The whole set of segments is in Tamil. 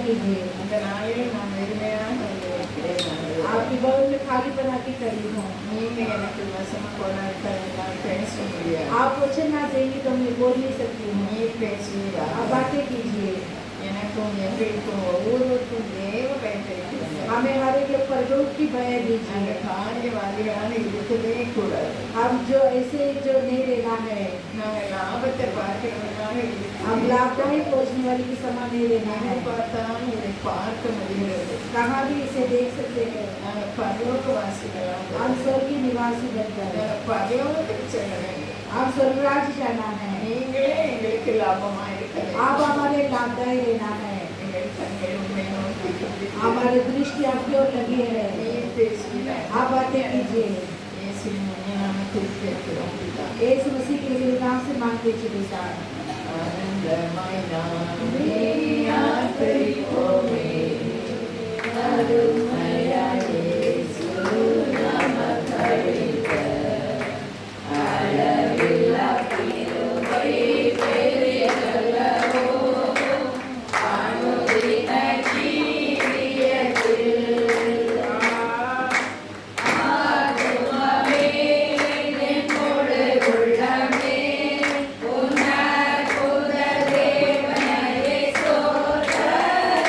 कीजिए। அந்த நாளில் நான் வெறுமையாக இருக்கிறேன். आपकी बगल में खाली बना के खड़ी हूँ। நீங்க எனக்கு வசனம் போராட்டம் எல்லாம் பேச முடியாது. आप वचन ना देंगे तो मैं बोल नहीं सकती हूँ। நீர் பேசுவீரா? आप बातें कीजिए। எனக்கும் எங்களுக்கும் ஒவ்வொருவருக்கும் தேவ பயன்படுத்துகிறாங்க. हमें हर एक लोग परलोक की भय दीजिए। நாங்கள் காரியவாதிகளாக இருக்கவே கூடாது. हम जो ऐसे जो नहीं रहना है, நாங்கள் லாபத்தை பார்க்கிறவர்களாக हम लाभदायक पहुँचने वाली की समान नहीं रहना है। பார்த்தாலும் இதை பார்க்க முடிகிறது. कहाँ भी इसे देख सकते हैं। நாங்கள் பரலோகவாசிகளாக हम स्वर्गीय निवासी बनकर பரலோகத்துக்கு செல்ல வேண்டும். हम स्वर्गराज जाना है। நீங்களே எங்களுக்கு லாபமா இருக்க வேண்டும். आप हमारे लाभदायक रहना है। எங்கள் கண்கள் உண்மை நோக்கி हमारी दृष्टि आपकी ओर लगी है। நீர் பேசுகிறார். आप बातें कीजिए। இயேசுவின் நாமத்தில் கேட்கிறோம். यीशु मसीह के लिए नाम से मांगते चलेगा। ஆனந்தமாய் நாமே ஆர்ப்பரிப்போமே. அருமையாய் இயேசு நமக்களித்த அளவில்லா கிருபை பெரியதல்லவோ. அனுதின ஜீவியத்தில் ஆத்துமமே என்னோடு உள்ளமே உன்னை புத தேவனையே சோதரே.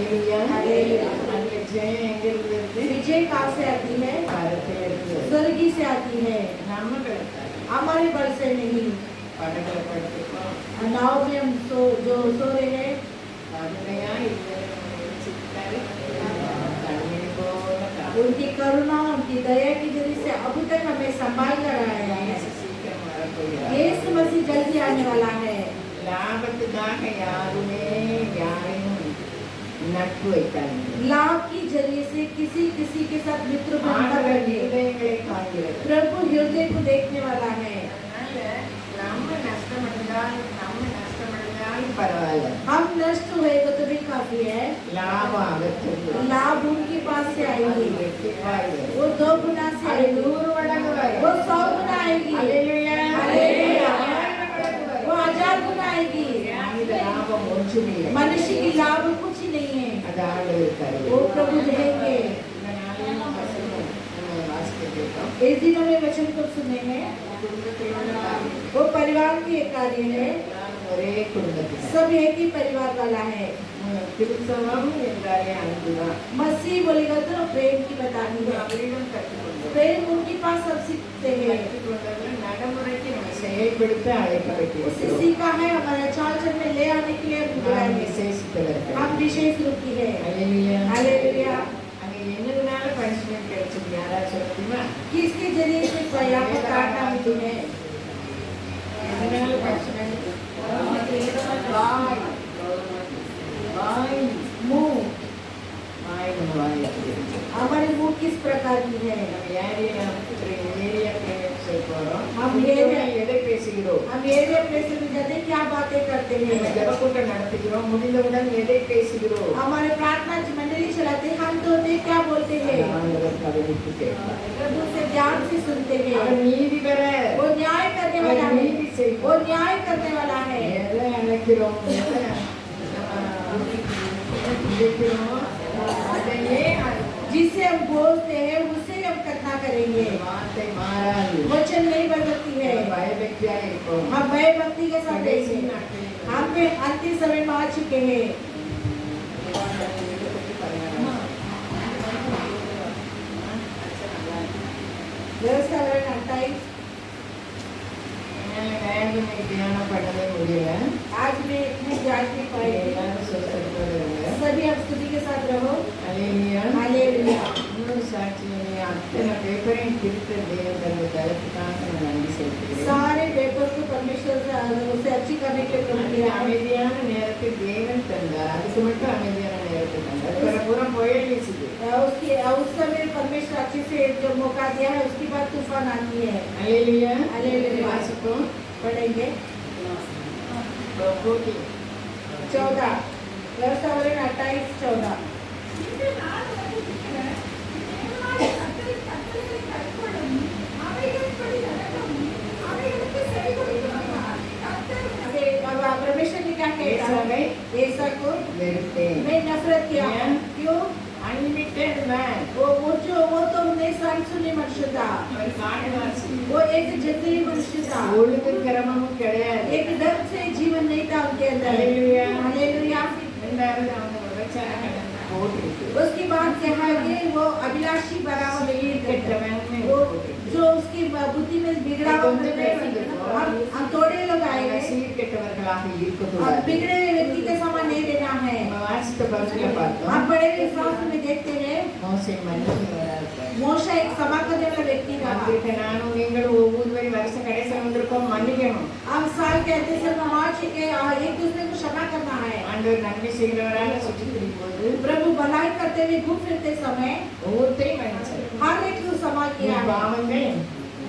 ஹalleluya Hallelujah. அந்த ஜெயம் எங்க இருந்து வருது? विजय कहाँ से आती है? பரத்தில இருந்து வருது. स्वर्ग से आती है, நம்ம கிடைக்காது. हमारे बल से नहीं। படத்துல படுத்துக்கோம். नाव में हम जो सो रहे हैं, கருணையா இதுவரை நம்மை ரட்சித்தாரு. கண்ணீர் போல காத்து. उनकी करुणा उनकी दया की वजह से अब तक हमें संभाल कर आया है। இயேசு சீக்கிரம் வரப்போகிறார். यीशु मसीह जल्दी आने वाला है। லாபத்துக்காக யாருமே யாரையும் நட்பு வைத்தாங்க. लाभ की जरिए से किसी किसी के साथ मित्र बनकर ஆண்டவர் रहिए। இருதயங்களை காண்கிறது. प्रभु हृदय को देखने वाला है। அதனால நம்ம நஷ்டமடைந்தால் பரவாயில்ல. हम नष्ट होएगा तो भी काफी है। லாபம் அகற்றுகிறது. लाभ उनके पास से आएगी, வெற்றிப்பாய்கிறது. वो 2 गुना से அது आएगी, 100 மடங்கு வரும். वो 100 गुना आएगी, ஹalleluya. हालेलुया। 1000 மடங்கு வரும். वो 1000 गुना आएगी। மனித லாபம் ஒன்றுமில்லை. मनुष्य की लाभ कुछ ही नहीं है, அது ஆண்டவர் தருவார். वो प्रभु देंगे। இந்த நாளிலும் வசனம் நம்ம வாசிக்க கேட்டோம். इस दिनों में वचन को सुने हैं, குடும்பத்தில் உள்ள காரியம். वो परिवार की एक कार्य है, ஒரே குடும்பத்தில் सब एक ही परिवार वाला है। திருச்சபம் என்றாலே அன்புதான். मसीह बोलेगा तो प्रेम की बतानी है। அவரிடம் கற்றுக்கொண்டோம். प्रेम उनके पास सब सीखते हैं, கற்றுக்கொண்டவர்கள் நடைமுறைக்கு நம்ம செயல்படுத்த उससे அழைக்கப்பட்டிருக்கிறோம். सीखा है, हमारे चाल चलन में ले आने के लिए हम நாம் बुलाए। விசேஷித்தவர்கள். हम विशेष रूप की है। ஹalleluya. हालेलुया। அங்க என்னதுனால பனிஷ்மென்ட் கிடைச்சது யாராவது சொல்ல முடியுமா? किसके जरिए से यहाँ पर काटना मिली है? எதனால பனிஷ்மென்ட்? வாய். வாய். मुंह, வாய் நம்ம வாய் அப்படி இருக்கு. हमारे मुंह किस प्रकार की है? நம்ம ஏரியா பேமெண்ட் சொல்ல போறோம். हम எதை பேசுகிறோம்? हम एरिया प्लेस में जाते हैं, क्या बातें करते நம்ம हैं? ஜெபக்கூட்டம் நடத்துகிறோம். முடிந்தவுடன் எதை பேசுகிறோம்? हमारे प्रार्थना मंडली चलाते हैं, हम तो होते क्या बोलते हैं? ஆண்டவர் கவனித்து கேட்பார். प्रभु से ध्यान से सुनते அவர் हैं। நீதி பெற वो न्याय करने वाला அவர் है, நீதி செய்வார். वो न्याय करने वाला है। எதை அழைக்கிறோம், எதை விதைக்கிறோம், அதையே जिसे हम बोलते हैं उसे हम करना करेंगे। வார்த்தை மாறாது. वचन नहीं बदलती है, பயபக்தியா இருப்போம். हम भय भक्ति के साथ கடைசி रहेंगे। நாட்களில் हम पे अंतिम समय में आ चुके हैं। व्यवस्था 28। என்னால வேதனை தியானம் பண்ணவே முடியல. आज मैं इतने जान नहीं पाई थी। எல்லாரும் சொஸ்தத்தோட இருங்க. सभी आप स्तुति के साथ रहो। ஹalleluya. हालेलुया। இன்னொரு சாட்சியை அத்தனை பேப்பரையும் திருத்த தேவன் தந்த தயவுக்காக நான் நன்றி செலுத்துகிறேன். सारे पेपर को परमेश्वर से अच्छी करने के लिए प्रभु அந்த किया है। அமைதியான நேரத்தை தேவன் தந்தார். அதுக்கு மட்டும் அமைதியான நேரத்தை தந்தார். பிற புறம் புயல் வீசுது. उसकी उस समय परमेश्वर अच्छे से जो मौका दिया है, उसके बाद तूफान आती है। ஹalleluya. ஹalleluya. வாசிப்போம். पढ़ेंगे போட்டி. 14 व्यवस्था 28-14। अब परमेश्वर ने क्या ஏசாவை कहा? ऐसा को வெறுத்தேன். मैं नफरत किया। Yeah. क्यों? Unlimited man. वो तो नहीं सुनी मनुष्य था, அவர் காட்டுவாசி. वो एक जंगली मनुष्य था, ஒழுங்கு கிரமமும் கிடையாது. एक ढंग से जीवन नहीं था उनके अंदर। हालेलुया। हालेलुया। ரெண்டாவது அவங்க விபச்சார கடன் போட்டிருக்கு. उसके बाद क्या है कि वो अभिलाषी बराबर नहीं கெட்டவன் वो जो उसकी बुद्धि में बिगड़ा हुआ हम थोड़े लोग आएंगे, சீர்கெட்டவர்களாக अब இருக்கக்கூடாது. बिगड़े हुए व्यक्ति का समान नहीं देना है। நம்ம வாசித்த பகுதியில பார்த்தோம். हम बड़े विश्वास में देखते हैं, மோசே மன்னிக்கிறவரா இருப்பார். मोशा एक क्षमा करने वाला व्यक्ति था। வந்திருக்க நானும் நீங்களும் ஒவ்வொரு வரை வருஷம் கடைசி வந்திருக்கோம், மன்னிக்கணும். हम साल कहते से नमाज के एक दूसरे को क्षमा करना है। ஆண்டவர் நன்மை செய்கிறவராக சுற்றி திரியும்போது प्रभु भलाई करते हुए घूम फिरते समय ஒவ்வொருத்தரையும் மன்னிச்சார். हर एक को क्षमा किया உன் है। பாவங்கள்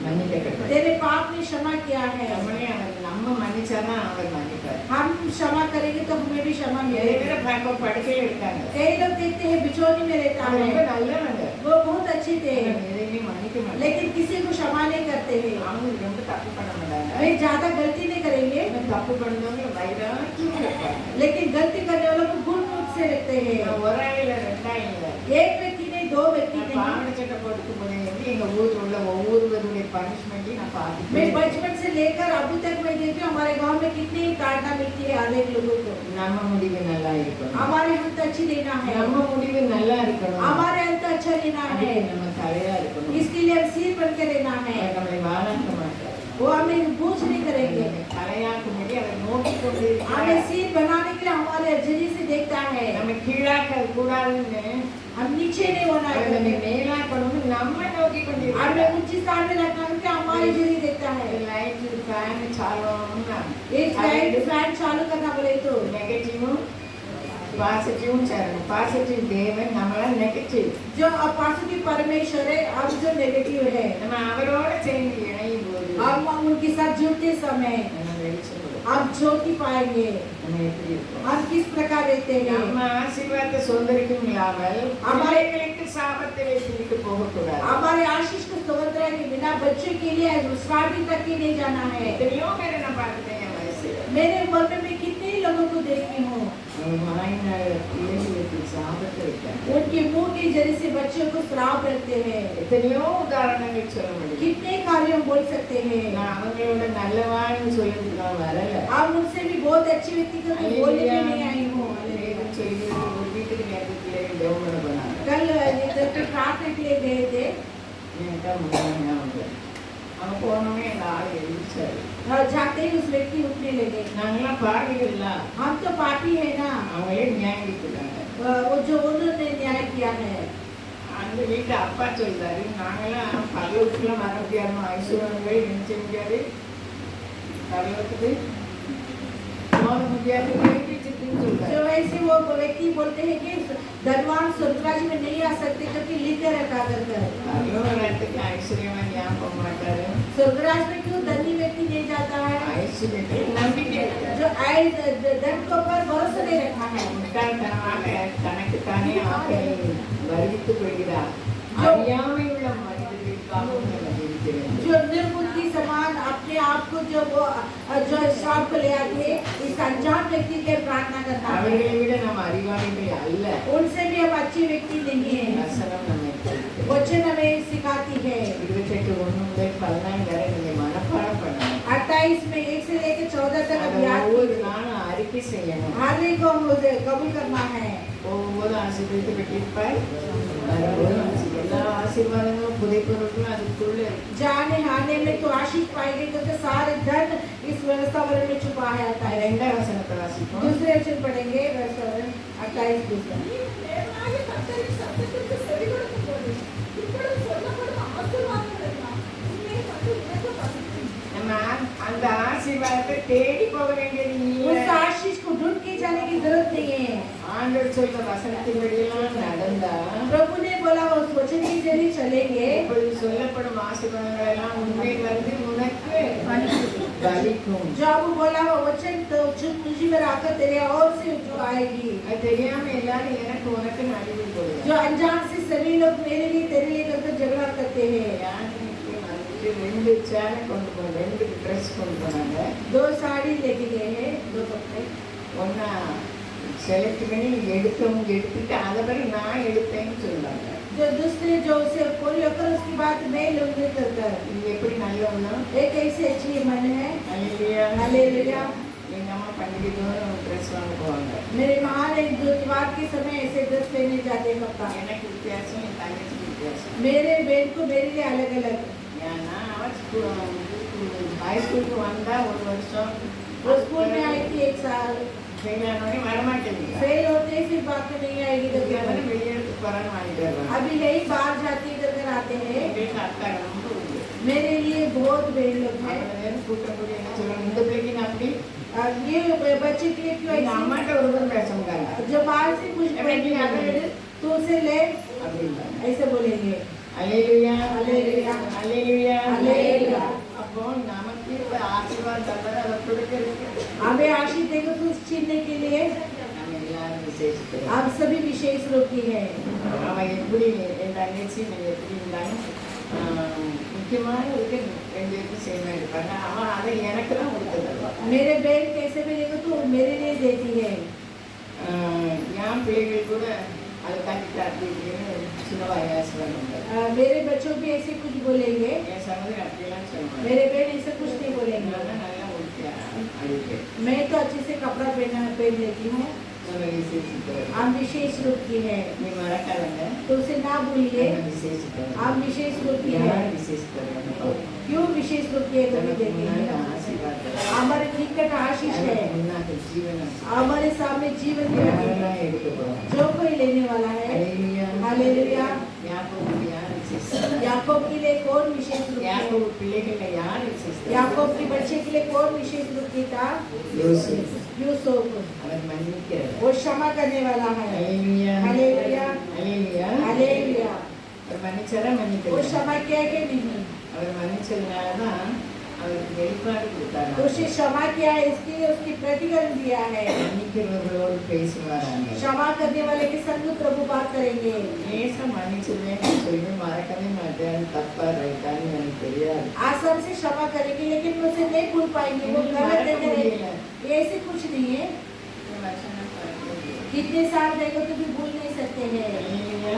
மன்னிக்கப்பட்டது. तेरे पाप ने क्षमा किया है। நம்மளே நம்ம மன்னிச்சாதான் அவர் மன்னிப்பார். हम क्षमा करेंगे तो हमें भी क्षमा நிறைய मिलेगी। பேர் பார்க்க படுக்கையில் இருக்காங்க. कई लोग देखते हैं बिचौनी में रहता அவங்க ரொம்ப है, நல்லவங்க. वो बहुत अच्छे थे எதையுமே மன்னிக்க மாட்டாங்க. लेकिन किसी को क्षमा नहीं करते हैं। அவங்க ரொம்ப தப்பு பண்ண மாட்டாங்க. वे ज्यादा गलती नहीं करेंगे, தப்பு பண்ணவங்க வைராக்கியம் இருப்பாங்க. लेकिन गलती करने वालों को गुण रूप से रखते हैं। ஒரு ஆள் இல்ல, ரெண்டா இல்ல. एक व्यक्ति नहीं, दो दो व्यक्ति नहीं। பாவாடை சட்டை போட்டுக்கும் போதே வந்து எங்க ஊர்ல உள்ள ஒவ்வொருவருடைய பனிஷ்மெண்ட்டையும் நான் பார்த்துட்டு मैं बचपन से लेकर अभी तक मैं देखती हूँ हमारे गांव में कितनी ताड़ना मिलती है अनेक लोगों को। நம்ம முடிவு நல்லா இருக்கணும், हमारे अंत अच्छी लेना है, நம்ம முடிவு நல்லா இருக்கணும், हमारे अंत अच्छा लेना है, அதுக்கு நம்ம தலையா இருக்கணும், इसके लिए हम सिर बन के रहना है। அவர் நம்மளை வாழாக்க மாட்டார், वो हमें बूझ नहीं करेंगे, தலையாக்கும்படி அவர் நோக்கி கொண்டு हमें सिर बनाने के लिए हमारे जरिए से देखता है। நம்ம கீழாக்க கூடாதுன்னு हम नीचे नहीं होना அவர் है, நம்மை மேலாக்கணும்னு நம்ம நோக்கி கொண்டு हमें ऊंची स्थान में रखना है, क्या हमारे जरिए देखता है। லைட் ஃபேன் சாலோம்னா एक लाइट फैन चालू करना बोले तो நெகட்டிவும் பாசிட்டிவும் சேரணும். பாசிட்டிவ் தேவன் நம்மள நெகட்டிவ் जो पॉजिटिव परमेश्वर है, अब जो नेगेटिव है நம்ம அவரோட சேர்ந்து இணையும் போது हम उनके साथ जुड़ते समय நம்ம வெளிச்சம் வரும். हम ज्योति पाएंगे। நம்ம எப்படி இருக்கோம்? हम किस प्रकार रहते हैं? நம்ம ஆசீர்வாதத்தை சொந்தரிக்கும் இல்லாமல் அமலைகளுக்கு சாபத்தை வைத்துவிட்டு போகக்கூடாது. हमारे आशीष को स्वतंत्र के बिना बच्चों के लिए स्टार्टिंग तक ही नहीं जाना है। எத்தனையோ பேரை நான் பார்த்துட்டேன் என் வயசுல. मेरे उम्र में कितने लोगों को देखती हूँ பிள்ளைகளுக்கு சாபத்தை வைத்தாங்க. उनके मुंह के जरिए से बच्चों को श्राप रखते हैं। எத்தனையோ உதாரணங்கள் சொல்ல முடியும். कितने कार्य हम बोल सकते हैं। நான் அவங்களோட நல்லவான்னு சொல்லிட்டு நான் வரல. हम उनसे भी बहुत अच्छी व्यक्ति को बोलने भी नहीं आई हूँ। தேவன் சொல்லியது ஒரு வீட்டுக்கு நேரத்திலே ஜெபம் பண்ண போனாங்க. कल इधर पे प्रार्थना के लिए गए थे, என்கிட்ட முன்னாடி அவங்க அவங்க போனோடனே அந்த ஆள் எழுதிச்சாரு. और जाते ही उस व्यक्ति उठने लगे। நாங்களாம் பாவிகள்ல हम तो पापी है ना, அவங்களே நியாயடிக்கிறாங்க. वो जो उन्होंने न्याय किया है। அந்த வீட்டு அப்பா சொல்றாரு, நாங்களாம் பரலோகத்துல வர முடியாம ஐஸ்வர்யங்களை நினைச்ச முடியாது, பரலோகத்துக்கு போக முடியாது சொல்றாரு. जो ऐसे वो व्यक्ति बोलते हैं कि धनवान स्वर्गराज में नहीं आ सकते क्योंकि लिखे रखा कर பரலோகத்துக்கு ஐஸ்வர்யவான் ஏன் போக மாட்டாரு? स्वर्गराज में क्यों धनी व्यक्ति नहीं जाता है? ஐஸ்வர்யத்தை நம்பிக்கை जो धन के ऊपर भरोसा नहीं रखा है, முட்டாள்தனமாக தனக்குத்தானே ஆசை வருவித்துக் கொள்கிறார். அறியாமை உள்ள மனிதர்களுக்காக நம்ம ஜெபிக்கிறோம். जो निर्बुद्धि समान अपने आप को जो वो जो श्राप को ले आते इस अनजान व्यक्ति के प्रार्थना करता है। அவர்களை விட நம்ம அறிவாளிகள் அல்ல. उनसे भी हम अच्छे व्यक्ति नहीं है। வசனம் நம்மை சொல்லுகிறது. वचन हमें सिखाती है। 28:1 முதல் 14 வரை நீங்க மனப்பாடம் பண்ணணும். 28 में 1 से लेकर 14 तक அதை अभ्यास ஒவ்வொரு कीजिए। நாளும் அறிக்கை செய்யணும். हर एक को मुझे कबूल करना है। ஒவ்வொரு ஆசீர்வாதத்தை பெற்றிருப்பார். எல்லா ஆசீர்வாதங்களும் புதைப்பொருட்களும் அதுக்குள்ள இருக்கு. जाने आने में तो आशीष पाएंगे क्योंकि सारे धन इस व्यवस्थावरण में छुपा है। आता है। இரண்டாம் வசனத்தை வாசிப்போம். दूसरे वचन पढ़ेंगे व्यवस्थावरण 28 दूसरा। நம்ம அந்த ஆசீர்வாதத்தை தேடி போக வேண்டியது उस இல்லை. आशीष को ढूंढ के जाने की जरूरत नहीं है। ஆண்டவர் சொல்ல வசனத்தின்படியெல்லாம் நடந்தா प्रभु ने बोला उस वचन के जरिए चलेंगे இப்பொழுது சொல்லப்படும் ஆசீர்வாதங்கள் எல்லாம் உண்மை வந்து உனக்கு பலிக்கும். जो अब बोला वो वचन तो जो तुझी में आकर तेरे और से जो आएगी। அது தெரியாம எல்லாரும் எனக்கு உனக்கு நடுவு போடுவாங்க. जो अनजान से सभी लोग मेरे लिए तेरे लिए करके झगड़ा करते हैं। ரெண்டு சேலை கொண்டு போனாங்க, ரெண்டு ட்ரெஸ் கொண்டு போனாங்க. 2 साड़ी लेके गए हैं, 2 कपड़े। ஒன்னா செலக்ட் பண்ணி எடுத்துட்டு அதை பிறகு நான் எடுத்தேன்னு சொல்லுவாங்க. जो दूसरे जो उसे पूरी होकर उसकी बात मैं लूंगी कर இது எப்படி நல்லவனா? एक ऐसी अच्छी मन है। அல்லேலூயா. हालेलुया। எங்க அம்மா பண்டிகை தோறும் ட்ரெஸ் வாங்க போவாங்க. मेरे माँ ने जो त्योहार के समय ऐसे ड्रेस पहने जाते कपड़ा। எனக்கு வித்தியாசம், என் தங்கச்சிக்கு வித்தியாசம். मेरे बहन को मेरे लिए अलग अलग। ஏன்னா அவன் ஹை ஸ்கூலுக்கு வந்தா ஒரு வருஷம், वो स्कूल में आई थी 1 साल, ஃபெயில் ஆனோடனே வரமாட்டேங்குது. फेल होते ही फिर बात में नहीं आएगी तो क्या करें? வெளியெடுத்து போறான்னு வாங்கிட்டு வருவாங்க. अभी नहीं बाहर जाती इधर आते हैं। எங்களுக்கு அக்கா ரொம்ப உண்டு. मेरे लिए बहुत बहन लोग हैं। அவங்க நேரம் கூட்டம் கூடி என்ன சொல்லுவாங்க, இந்த பிள்ளைக்கு நான் அப்படி ये बच्चे के लिए क्यों எங்க ऐसी? அம்மாட்ட ஒருவரும் பேச முடியாது जो बाहर से कुछ पहनती है तो उसे ले அப்படின்றாங்க. ऐसे बोलेंगे। அல்லேலூயா, அல்லேலூயா, அல்லேலூயா, அல்லேலூயா. அப்போ நமக்கு இப்ப ஆசீர்வாதம் தந்தது அதை கொடுக்கறதுக்கு हमें आशीष देकर कुछ छीनने के लिए நம்ம எல்லாரும் விசேஷிக்கிறோம். आप सभी विशेष रूप की है। அவன் எப்படி என் தங்கச்சி நம்ம எப்படி இருந்தாலும் முக்கியமான இதுக்கு 2 பேருக்கு சேமா இருப்பாங்க. அவன் அதை எனக்கு தான் கொடுத்து தருவான். मेरे बहन कैसे भी देखो तो मेरे लिए देती है। என் பிள்ளைகள் கூட அது கட்டிட்டு அப்படி இப்படின்னு சின்ன வயசுல मेरे बच्चों भी ऐसे कुछ बोलेंगे, என் சகோதரி அப்படியெல்லாம் சொல்லுவாங்க. मेरे बहन ऐसे कुछ नहीं बोलेंगे। நான் நல்லா உடுத்தியா அடிப்பே मैं तो अच्छे से कपड़ा पहन लेती हूँ। நம்ம விசேஷிக்கிறோம். हम विशेष रूप की है, நீ மறக்காதங்க. तो उसे ना भूलिए। நம்ம விசேஷிக்கிறோம். हम विशेष रूप की है। யார் விசேஷிக்கிறோம்? क्यों विशेष रूप की है तो भी देखेंगे। ஆசீர்வாதம். हमारे निकट आशीष है, முன்னாடி ஜீவனம். हमारे सामने जीवन की யாரெல்லாம் எடுக்க போறாங்க? जो कोई लेने वाला है। ஹalleluya. हालेलुया। யாக்கோபுக்கு யார் விசேஷம்? याकूब के लिए कौन विशेष रूप की? யாக்கோபு பிள்ளைகளை யார் விசேஷம்? याकूब के बच्चे के लिए कौन विशेष रूप की था? யோசேப். यूसुफ। அவர் மன்னிக்கிறவர். वो क्षमा करने वाला है। ஹalleluya. हालेलुया। ஹalleluya. हालेलुया। அவர் மன்னிச்சாரா वो மன்னிக்கல? क्षमा किया कि नहीं? அவர் மன்னிச்சதுனால தான் அவருக்கு வெளிப்பாடு கொடுத்தாங்க. उसने क्षमा किया है, इसलिए उसकी प्रतिकरण दिया है। மன்னிக்கிறவர்களோடு பேசுவாராங்க. क्षमा करने वाले के संग प्रभु बात करेंगे। ஏச மன்னிச்சிருவேன்னு சொல்லி மறக்கவே மாட்டேன். தப்பா ரைட்டான்னு எனக்கு தெரியாது. आसानी से क्षमा करेंगे, लेकिन वो उसे नहीं भूल पाएंगे। वो गलत करेंगे, ऐसे कुछ नहीं है। कितने साल देखो तो भी भूल नहीं सकते हैं।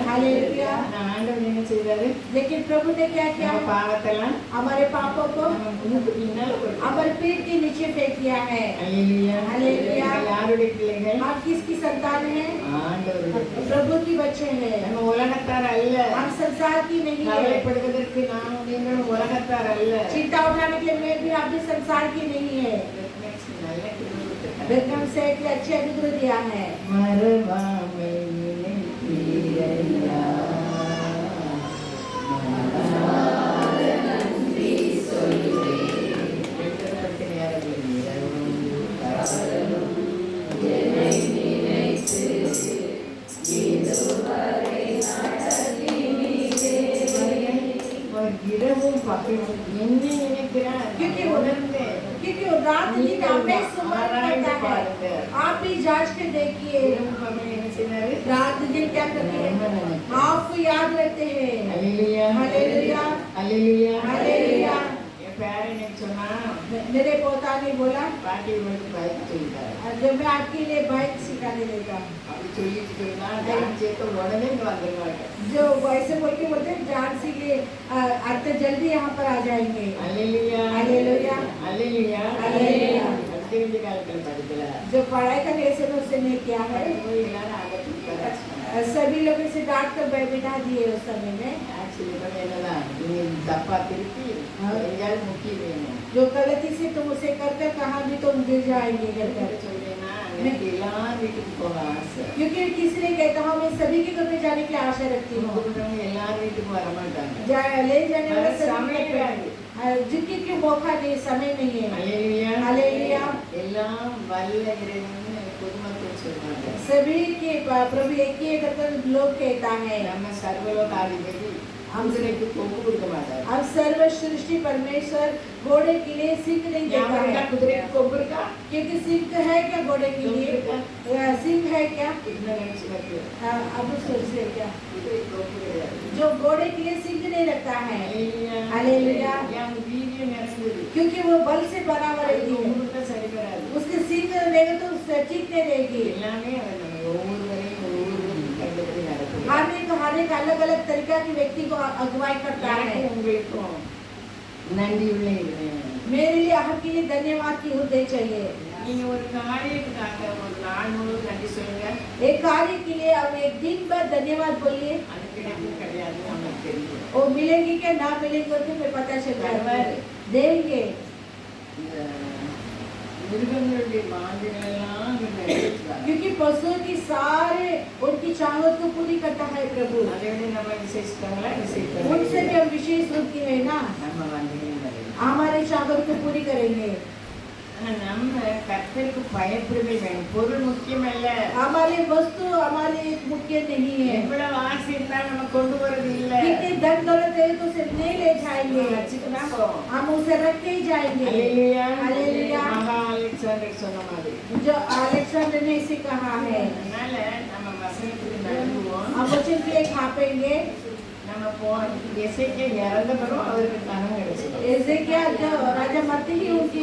हालेलुया। நான் ஆண்டவர் என்ன செய்தாரு? लेकिन प्रभु ने क्या किया? நம்ம பாவத்தெல்லாம் हमारे पापों को நம்ம முன்னுக்கு பின்னால போட்டு. हमारे पीठ के नीचे फेंक दिया है। ஹalleluya. हालेलुया। யாருடைய பிள்ளைகள்? आप किसकी संतान हैं? ஆண்டவருடைய பிள்ளைகள். प्रभु की बच्चे हैं। நம்ம உலகத்தார் அல்ல. हम संसार की नहीं है। கவலைப்படுவதற்கு நாம் நீங்கள் உலகத்தார் அல்ல. चिंता उठाने के लिए मैं भी आप भी संसार की नहीं है। நல்ல கிருபை கொடுத்திருக்கார். बेगम से एक अच्छे अनुग्रह दिया है। மறவாமை நினைப்பீரையா. இரவும் பகலும் என்ன நினைக்கிறார்? क्योंकि உணர்ந்து क्योंकि वो रात दिन हमें सुमन करता है। आप भी जांच के देखिए, இரவும் பகலும் என்ன செய்றாரு? रात दिन क्या करते हैं? आपको याद रखते हैं। ஹalleluya. हालेलुया। ஹalleluya. हालेलुया। என் பேரன் எனக்கு சொன்னா मेरे पोता ने बोला, பாட்டி வந்து பைக் சொல்லிட்டாரு. जब मैं आपके लिए बाइक सिखाने देता हूँ, அப்படி சொல்லிட்டு சொன்னா நான் சேர்த்து உடனே இங்க வந்துருவாங்க. जो वैसे बोल के बोलते हैं जान सी के अर्थ जल्दी यहाँ पर आ जाएंगे। ஹalleluya. हालेलुया। ஹalleluya. ஹalleluya. படிக்க வேண்டிய காலத்தில் படிக்கல. जो पढ़ाई का लेसन उसने नहीं किया है, எல்லாரும் ஆகட்டும் உட்கார सभी लोग इसे डांट कर बैठा दिए उस समय में। ஆக்சுவலி பண்ண என்னதான் நீ தப்பா திருப்பி எங்கேயாவது முக்கிய வேணும். जो गलती से तुम उसे करते कहाँ भी तुम गिर जाएंगे कर कर। சொல்றேன்னா எனக்கு எல்லாரும் வீட்டுக்கு போக ஆசை. क्योंकि किसी ने कहता हूँ मैं सभी के घर में जाने की आशा रखती हूँ। கூப்பிடுறவங்க எல்லாரும் வீட்டுக்கு வர மாட்டாங்க. ले जाने वाला समय सभी नहीं। जिनकी की मौका नहीं, समय नहीं है। ஹalleluya. हालेलुया। எல்லாம் வல்ல இறைவன் பொதுமக்கள் சொல்றாங்க. सभी के प्रभु एक ही करके लोग कहता है। நம்ம சர்வலோகாதிபதி हमसे कोको கொடுக்க மாட்டார். अब सर्व सृष्टि परमेश्वर घोड़े के लिए सिंह नहीं देता है। कुதிரை कोबर का क्योंकि सिंह है क्या घोड़े के लिए? सिंह है क्या? कितना निश्चय करते अब सोच रहे क्या? कुதிரை कोबर जो घोड़े के लिए सिंह नहीं रखता है। हालेलुया. हालेलुया। या वीर्य निरंतर क्योंकि वो बल से बना हुआ रहती है। उम्र का सही करा उसके सिंह रहेगा तो उससे ठीक नहीं रहेगी। எல்லாமே அவர் நம்ம ஒவ்வொருவரையும் கண்டுபிடி நடக்கும். हर एक अलग अलग तरीका के व्यक्ति को अगुवाई करता है। உங்களுக்கும் நன்றியுள்ள இருதயம். मेरे लिए आपके लिए धन्यवाद की हृदय चाहिए। நீங்க ஒரு காரியத்துக்காக ஒரு நாள் முழுவதும் நன்றி சொல்லுங்க. एक कार्य के लिए अब एक दिन भर धन्यवाद बोलिए। அது கிடைக்கும் கிடையாது நமக்கு தெரியும். वो मिलेगी क्या ना मिलेगी तो फिर पता चल जाएगा। देंगे। மிருகங்களுடைய வாஞ்சைகள் எல்லாம் நிறைவேற்றுவார். क्योंकि पशुओं की सारे उनकी चाहत को पूरी करता है प्रभु। அதை விட நம்ம விசேஷித்தவங்களா उनसे भी हम विशेष रूप की है ना, நம்ம வாஞ்சைகள் நிறைவேற்றும். हमारे चाहत को पूरी करेंगे। நம்ம கர்த்தருக்கு பயப்படுதல் வேண்டும். பொருள் முக்கியம் அல்ல. हमारे वस्तु हमारे मुख्य नहीं है। எவ்வளவு ஆசை இருந்தாலும் நம்ம கொண்டு வரது இல்ல. कितने धन दौलत है तो उसे नहीं ले जाएंगे, வச்சுக்கினா போவோம். हम उसे रख के ही जाएंगे। ஹalleluya. हालेलुया। மகா அலெக்சாண்டர் சொன்ன மாதிரி. जो अलेक्जेंडर ने इसे कहा है, அதனால நம்ம வசனத்துக்கு நடுவோம். हम वचन के लिए खापेंगे। நம்ம எசேக்கியா இறந்த பிறகு அவருக்கு கனம் கிடைச்சது. एजेकिया जो राजा मरते ही उनकी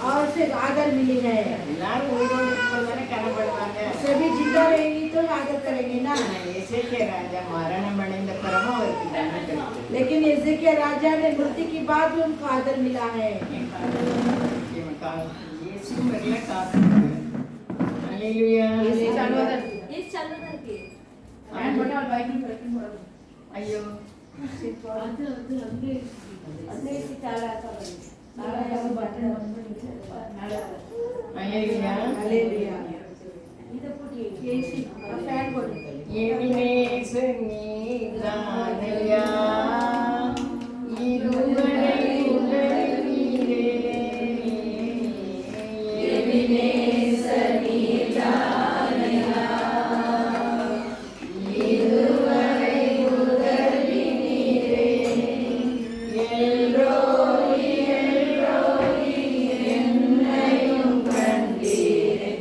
और से आदर मिली है। எல்லாரும் உயிரோடு இருக்கும்போது தானே கனப்படுவாங்க. सभी जिंदा रहेंगी तो आदर करेंगे ना। எசேக்கியா ராஜா மரணம் அடைந்த பிறகு அவருக்கு தண்டனை கிடைத்தது. लेकिन एजेकिया राजा ने मृत्यु के बाद भी उनको आदर मिला है। यीशु मरला காத்துட்டு हालेलुया ஐயோ हालेलुया हालेलुया फैन बोल எபினேசர் நீதானையா இருவரை உதவினீரே எபினேசர் நீதானையா இருவரை உதவினீரே எல்லோரி எல்லோரி என்னையும் கண்டீரே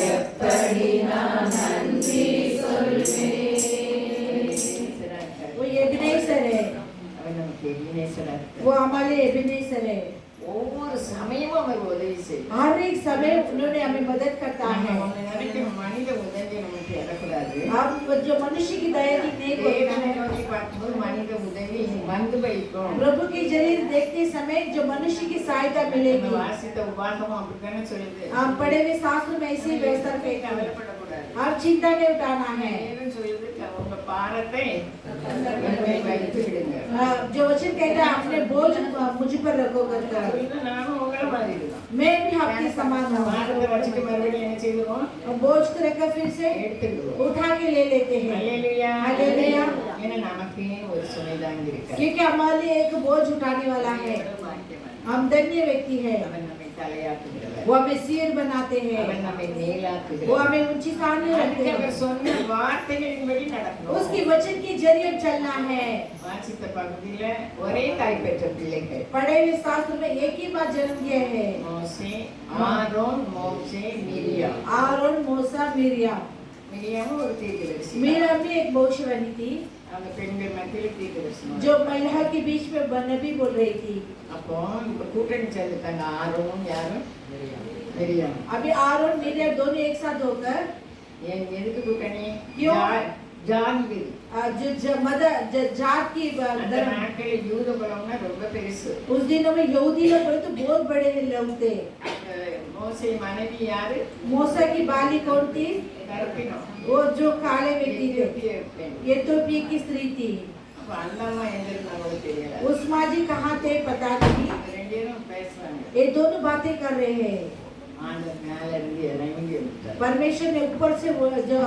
எப்படி நான் நன்றி वो एबेनेजर है, அவன் நமக்கு எபினேசரா वो हमारे एबेनेजर है। ஒவ்வொரு சமயமும் அவர் உதவி செய்வார். हर एक समय उन्होंने हमें मदद करता है। நம்ம நினைக்கிற மனித உதவி நமக்கு ஏறக்கூடாது. हम जो मनुष्य की दया की नहीं होता தேவனை है, நோக்கி பார்க்கும்போது மனித உதவி வந்து வைக்கும். प्रभु के जरिए देखते समय जो मनुष्य की सहायता நம்ம मिलेगी। வாசித்த உபாகமம் அப்படித்தானே சொல்லுது. हम पढ़े हुए शास्त्र में ऐसी व्यवस्था पे கவலைப்படக்கூடாது. हर चिंता नहीं उठाना है। தேவன் சொல்லுது உங்க பாரத்தை என்னை வைத்து விடுங்க. जो वचन कहता है अपने बोझ मुझ पर रखो कर நானும் உங்களை மாதிரி இருக்கேன். मैं भी आपके समान हूँ। பாரத்தை வச்சுட்டு மறுபடியும் என்ன செய்வோம்? बोझ को रखकर फिर से எடுத்துடுவோம். उठा के ले लेते हैं, ஹல்லேலூயா हालेलुया। ஏன்னா நமக்கே ஒரு சுமை தாங்கி இருக்கிறார். क्योंकि हमारे लिए एक बोझ उठाने वाला है। हम धन्य व्यक्ति है। அவன் நம்மை தலையாக்குகிறவர். वो हमें सिर बनाते हैं, அவன் நம்மை वो மேலாக்குகிறவர். हमें ऊंची स्थान में रखते அதுக்கு அவர் हैं। சொன்ன வார்த்தைகளின்படி நடக்கணும். उसकी वचन के जरिए चलना है। வாசித்த பகுதியில ஒரே தாய் பெற்ற பிள்ளைகள் पढ़े हुए शास्त्र में एक ही बार जन्म दिया है, மோசே, ஆரோன், மோசே, மிரியாம். आरोन, मूसा, मिरियम। மிரியாமும் ஒரு தீர்க்கதரிசி. मिरियम भी एक भविष्यवाणी थी, அந்த பெண்கள் மத்தியில் தீர்க்கதரிசனம். जो महिला के बीच में नबी बोल रही थी। அப்போ இப்ப கூட்டணி சேர்ந்துட்டாங்க. ஆரோனும் யாரும் மிரியாம். अभी आरोन मिरियम दोनों एक साथ होकर ஏன் எதுக்கு கூட்டணி? क्यों? ஜாதி जो मदर जात की அந்த நாட்களில் யூத குலம்னா ரொம்ப பெருசு. उस दिनों में यहूदी लोग बोले तो बहुत बड़े लोग थे। மோசே மனைவி யாரு? मूसा की बाली कौन थी? கருப்பினம். वो जो काले व्यक्ति थे, எத்தியோப்பிய பெண். एथोपिया की स्त्री थी। அப்ப அந்த அம்மா எங்க இருந்தாங்களோ தெரியல. उस्मा जी कहाँ थे पता नहीं। இந்த ரெண்டு பேரும் பேசுறாங்க. ये दोनों बातें कर रहे हैं। ஆண்டவர் மேல இருந்து இறங்கி வந்துட்டார். परमेश्वर ने ऊपर से वो जो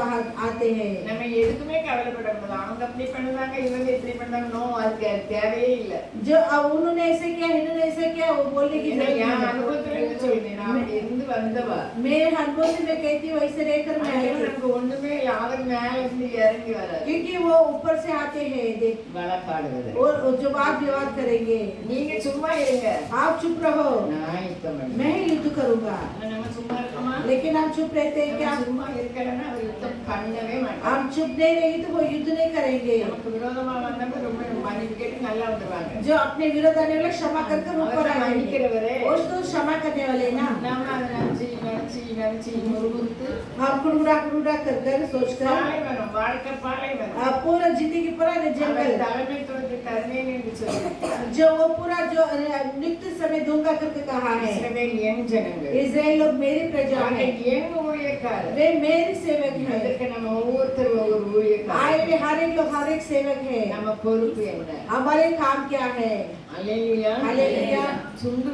आते हैं। நம்ம எதுக்குமே கவலைப்படக்கூடாது. அவங்க அப்படி பண்ணுவாங்க, இவங்க இப்படி பண்ணாங்க. நோ, அதுக்கு தேவையே இல்லை. जो उन्होंने ऐसे किया, इन्होंने ऐसे किया, वो बोलने की ஏன்னா जरूरत என் नहीं है। அனுபவத்துல இருந்து சொல்றேன். நான் அப்படி இருந்து வந்தவா. मेरे अनुभव से मैं कहती हूँ वैसे रहकर मैं आई அதனால हूँ। நமக்கு ஒண்ணுமே இல்லை. அவர் மேல இருந்து இறங்கி வராது. क्योंकि वो ऊपर से आते हैं देख, வழக்காடுவது. और जो वाद विवाद करेंगे। நீங்க சும்மா இருங்க, आप चुप रहो, நான் யுத்தம் பண்ணுவேன். मैं ही युद्ध करूंगा। நம்ம சும்மா இருக்கோமா? लेकिन हम चुप रहते हैं क्या? நம்ம சும்மா இருக்கலன்னா அவர் யுத்தம் பண்ணவே மாட்டார். हम चुप नहीं रहेंगे तो वो युद्ध नहीं करेंगे। நமக்கு விரோதமா வந்தவங்க ரொம்ப மன்னிப்பு கேட்டு நல்லா வந்துருவாங்க. जो अपने विरोध आने वाले क्षमा कर ऊपर அவர் आएंगे। மன்னிக்கிறவரே. वो तो क्षमा करने वाले ना। நாம அதை நினைச்சு முறுமுறுத்து हम कुड़कुड़ा कर सोचकर பாலைவனம், வாழ்க்கை பாலைவனம். पूरा जिंदगी पूरा அவர் जंगल, தலைமைத்துவத்தை தருவேன் என்று சொல்லியிருக்கிறார். जो वो पूरा जो नियुक्त समय दूंगा करके कहा है। இஸ்ரவேல் என் ஜனங்கள், इजराइल लोग मेरी प्रजा है, அவர்கள் என் ஊழியக்காரர். वे मेरे सेवक हैं। அதற்கு நம்ம ஒவ்வொருத்தரும் ஒவ்வொரு ஊழியக்காரர். आए हुए हर एक लोग हर एक सेवक है। நம்ம பொறுப்பு என்ன? हमारे काम क्या है? அல்லேலூயா. அல்லேலூயா. சுண்டு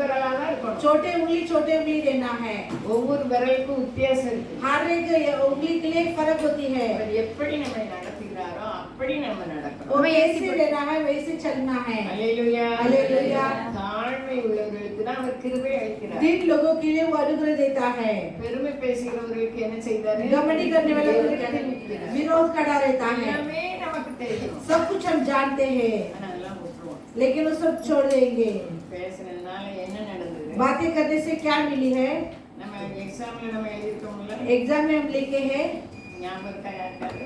விரலா தான் இருக்கணும். छोटे उंगली रहना है। ஒவ்வொரு விரலுக்கும் வித்தியாசம் இருக்கு. हर एक उंगली के लिए एक फर्क होती है। அவர் எப்படி நம்மை நடத்துகிறாரோ அப்படி நம்ம நடக்கணும். वो वैसे रहना है, वैसे चलना है। அல்லேலூயா. அல்லேலூயா. தாழ்மை உள்ளவர்களுக்கு தான் அவர் கிருபை அளிக்கிறார். दिन लोगों के लिए वो अनुग्रह देता है। பெருமை பேசுகிறவர்களுக்கு என்ன செய்தாரு? घमंडी करने वाले को विरोध खड़ा रहता है। எல்லாமே நமக்கு தெரியும். सब कुछ हम जानते हैं, ஆனா அதெல்லாம் விட்டுருவோம். लेकिन वो सब छोड़ देंगे। பேசுனதுனால என்ன நடந்தது? बातें करने से क्या मिली है? நம்ம எக்ஸாம்ல நம்ம எழுதிருக்கோம்ல, एग्जाम में हम लिखे हैं, ஞாபகம் இருக்கா யாருக்காவது?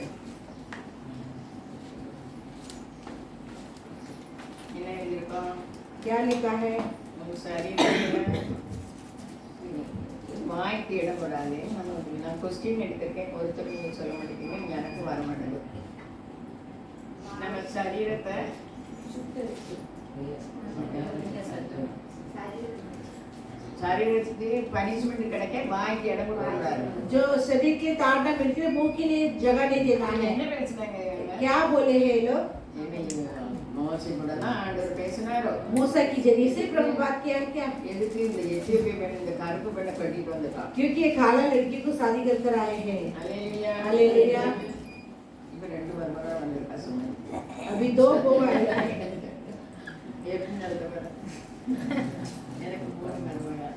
என்ன எழுதிருக்கோம்? क्या लिखा है? உங்க சரீரத்துல வாய்க்கு இடம் போடாது. நான் கொஸ்டின் எடுத்திருக்கேன், ஒருத்தர் நீங்கள் சொல்ல மாட்டேங்க, எனக்கு வர மாட்டேங்குது. நம்ம சரீரத்தை சரீரத்துக்கு பனிஷ்மெண்ட் கிடைக்க வாய்க்கு இடம் போடக்கூடாது. जो शरीर के ताड़ना मिलती है मुंह के लिए जगह नहीं देना है. என்ன பேசுனாங்க? क्या बोले हैं ये लोग? மோசை கூட தான் ஆண்டவர் பேசினாரோ. मूसा की जरिए से प्रभु बात किया क्या? எதுக்கு இந்த எத்தியோப்பிய பெண் இந்த கருப்பு பெண்ணை கட்டிட்டு வந்துட்டா? क्योंकि ये काला लड़की को शादी कर कर आए हैं. ஹல்லேலூயா हालेलुया. இப்ப ரெண்டு வருமரா வந்திருக்கா சொன்னேன். अभी 2 बहू आए हैं. எப்படி நடந்தவர எனக்கு போன மருமகா.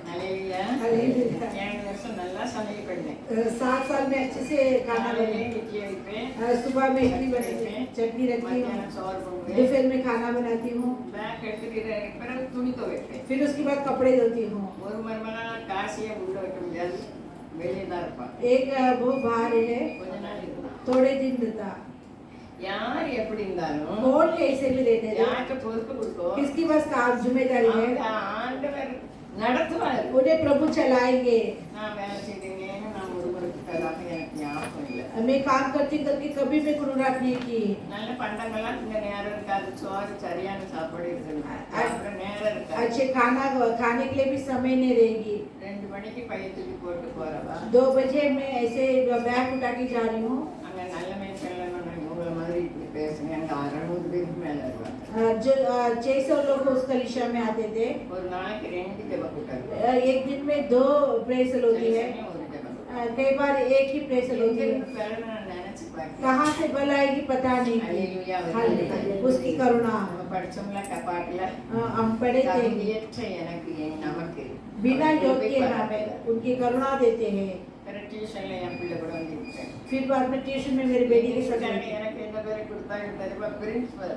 ஹல்லேலூயா. हालेलुया. 7 வருஷம் நல்லா சமையல் பண்ணேன். 7 साल में अच्छे से खाना காலையிலே बनाए. இட்லி வைப்பேன், सुबह में इडली बनाती हूँ, चटनी रखती हूँ, மத்தியானம் சோறு போடுவேன், दोपहर में खाना बनाती हूँ, பேக் எடுத்துட்டு பிறகு துணி துவைப்பேன். फिर उसके बाद कपड़े धोती हूँ. ஒரு மருமகா காசியை உள்ள வைக்க முடியாது, வெளியே தான் இருப்பா. एक वो बाहर है, கொஞ்ச நாள் இருந்தா थोड़े दिन रहता. யார் எப்படி இருந்தாலும் कौन कैसे भी रहते थे, யாருக்கு பொறுப்பு கொடுத்தோ किसकी बस काम जिम्मेदारी है, அவங்க ஆண்டவர் நடத்துவார். उन्हें प्रभु चलाएंगे. நான் வேலை செய்தேன்னு நான் ஒரு முறைக்காக எனக்கு ஞாபகம் இல்லை. मैं काम करती करके कभी मैं गुणगान नहीं की. நல்ல பண்டங்கள்லாம் இங்க நேரம் இருக்காது, சோறு சரியான சாப்பாடு இருக்குது, அப்புறம் நேரம் இருக்காது. अच्छे खाना खाने के लिए भी समय नहीं रहेगी. 2 மணிக்கு பைய தூக்கி போட்டு போறவா 2 बजे मैं ऐसे बैग उठा के जा रही हूँ. அங்க நல்ல மேய்ச்சல் உங்களை மாதிரி இப்படி பேசுங்க. அங்க 600 பேருக்கு மேல இருக்காங்க. जो 600 लोग उस कलिशा में आते थे. ஒரு நாளைக்கு 2 ஜெப கூட்டம், एक दिन में 2 प्रेसल होती है, ஒரு ஜெப कई बार एक ही प्रेसल होती है. நான் நினைச்சு பார்க்கிறேன். कहाँ से बल आएगी पता नहीं. ஹல்லேலூயா. उसकी करुणा. நம்ம படிச்சோம்ல கப்பாட்டுல हम पढ़े थे, தகுதியற்ற எனக்கு நமக்கு बिना योग्य नामे उनकी करुणा देते हैं. பிற டியூஷன்ல என் பிள்ளை கூட வந்துருக்கேன். फिर बाद में ट्यूशन में मेरी बेटी के साथ எனக்கு எனக்கு என்ன பேரை கொடுத்தாங்க தெரியுமா? பிரின்சிபல்.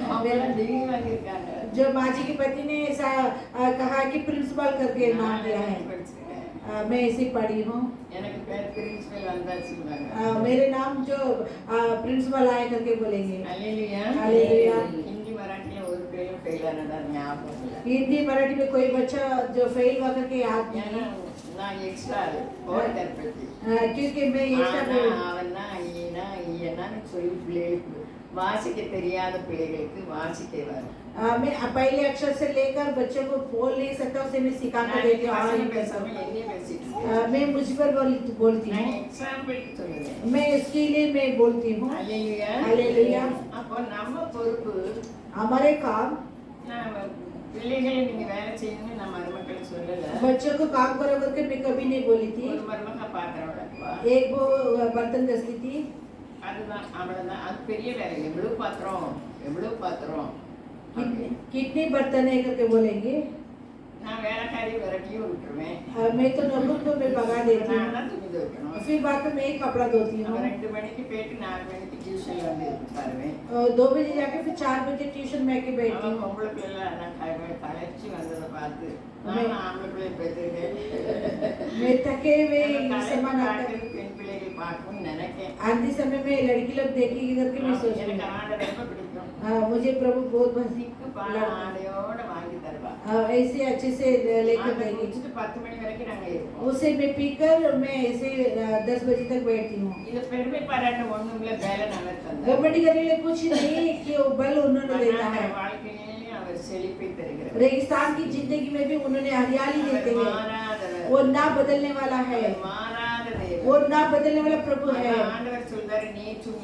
அவங்க டிகிரி வாங்கியிருக்காங்க. जो माजी के पति ने ऐसा कहा कि प्रिंसिपल करके नाम दिया है. படிச்சிருக்கேன். मैं इसी पढ़ी हूँ. எனக்கு பேர் பிரின்சிபல் வந்தாச்சுங்க. मेरे नाम जो प्रिंसिपल आए करके बोलेंगे. ஹல்லேலூயா. ஹல்லேலூயா. ஹிந்தி மராட்டில ஒரு பேரும் ஃபெயில் ஆனதா ஞாபகம் இல்லை. हिंदी मराठी में कोई बच्चा जो फेल हुआ करके याद ஏன்னா नहीं. நான் எக்ஸ்ட்ரா போர் தெரப்பி. क्योंकि मैं एक्स्ट्रा அவன்னா ஐயனா ஐயனான்னு சொல்லி பிள்ளைகளுக்கு வாசிக்க தெரியாத பிள்ளைகளுக்கு வாசிக்க வரும். मैं पहले अक्षर से लेकर बच्चों को बोल नहीं सकता, उसे मैं सिखा कर देती हूँ. நான் பேசாம என்னைய பேசிட்டு मैं मुझ पर बोलती நான் हूँ. எக்ஸாம்பிள் சொல்லுவேன். मैं इसके लिए मैं बोलती हूँ. ஹல்லேலூயா. हालेलुया. அப்போ நம்ம பொறுப்பு. हमारे काम நான் பிள்ளைகளை நீங்க வேலை செய்யணும்னு நான் மருமக்கள் சொல்லல. बच्चों को काम करो करके मैं कभी नहीं बोली थी. ஒரு மருமக பாத்திரம் விளக்குவா, एक वो बर्तन घसती थी. அதுதான் அவ்வளவுதான். அது பெரிய வேலை. எவ்வளவு பாத்திரம் कितने बर्तन है करके बोलेंगे. நான் வேலைக்காரி விரட்டியும் விட்டுருவேன். मैं तो नौकर को मैं भगा देती நான் हूँ. தான் துணி துவைக்கணும். फिर बाद में मैं ही कपड़ा धोती हूँ. அவன் 2 மணிக்கு போயிட்டு 4 மணிக்கு டியூஷன்ல வந்து உட்காருவேன். 2 बजे जाके फिर 4 बजे ट्यूशन में आके बैठती அவன் हूँ. பொம்பளை பிள்ளை நான் களைச்சி வந்ததை பார்த்து நான் ஆம்பளை பிள்ளை பெற்றிருக்கேன். मैं थके हुए समान आता है. பெண் பிள்ளைகள் பார்க்கணும்னு நினைக்கேன். आधी समय में लड़की लोग देखेगी करके मैं सोच रही எனக்கு हूँ. ஆண்டை ரொம்ப பிடிக்கும். मुझे प्रभु बहुत पसंद. சிக்கு பால ஆடையோட வாங்கி தருவா. ऐसे अच्छे से लेकर அதை देगी. குடிச்சிட்டு 10 மணி வரைக்கும் நாங்க இருப்போம். उसे मैं पीकर मैं ऐसे 10 बजे तक बैठती हूँ. இது பெருமை பாராட்ட ஒண்ணும் இல்ல, வேலை நல்லா தந்தார். गवर्नमेंट करने लिए कुछ नहीं कि वो बल उन्होंने देता है. வாழ்க்கையிலே அவர் செழிப்பை தருகிறார். रेगिस्तान की जिंदगी में भी उन्होंने हरियाली देते அவர் हैं. மாறாதவர். वो ना बदलने वाला है. அவர் மாறாத தேவன். वो ना बदलने वाला प्रभु है. ஆண்டவர் சொல்றாரு நேற்றும்